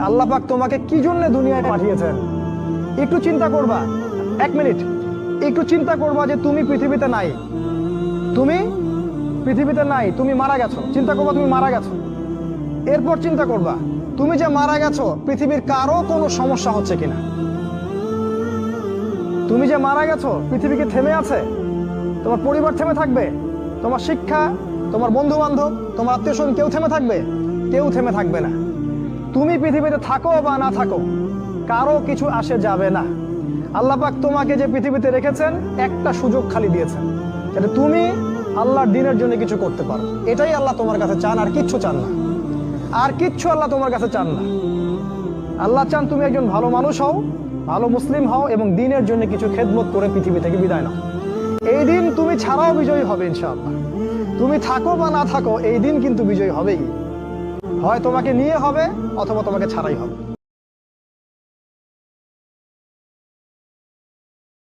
আল্লাহ পাক তোমাকে কি জন্য দুনিয়ায় পাঠিয়েছেন একটু চিন্তা করবা। 1 মিনিট একটু চিন্তা করবা যে তুমি পৃথিবীতে নাই, তুমি পৃথিবীতে নাই, তুমি মারা গেছো। চিন্তা করবা তুমি মারা গেছো। এরপর চিন্তা করবা তুমি যে মারা গেছো পৃথিবীর কারো কোনো সমস্যা হচ্ছে কিনা। তুমি যে মারা গেছো পৃথিবী কি থেমে আছে? তোমার পরিবার থেমে থাকবে? তোমার শিক্ষা, তোমার বন্ধু বান্ধব, তোমার আত্মীয় স্বজন কেউ থেমে থাকবে? কেউ থেমে থাকবে না। তুমি পৃথিবীতে থাকো বা না থাকো কারো কিছু আসে যাবে না। আল্লাহ পাক তোমাকে যে পৃথিবীতে রেখেছেন একটা সুযোগ খালি দিয়েছেন যাতে তুমি আল্লাহর দ্বীনের জন্য কিছু করতে পারো। এটাই আল্লাহ তোমার কাছে চান, আর কিচ্ছু চান না। আর কিচ্ছু আল্লাহ তোমার কাছে চান না। আল্লাহ চান তুমি একজন ভালো মানুষ হও, ভালো মুসলিম হও এবং দ্বীনের জন্য কিছু খেদমত করে পৃথিবী থেকে বিদায় নাও। এই দিন তুমি ছাড়াও বিজয়ী হবে ইনশাআল্লাহ। তুমি থাকো বা না থাকো এই দিন কিন্তু বিজয়ী হবেই। হয় তোমাকে নিয়ে হবে অথবা তোমাকে ছাড়াই হবে।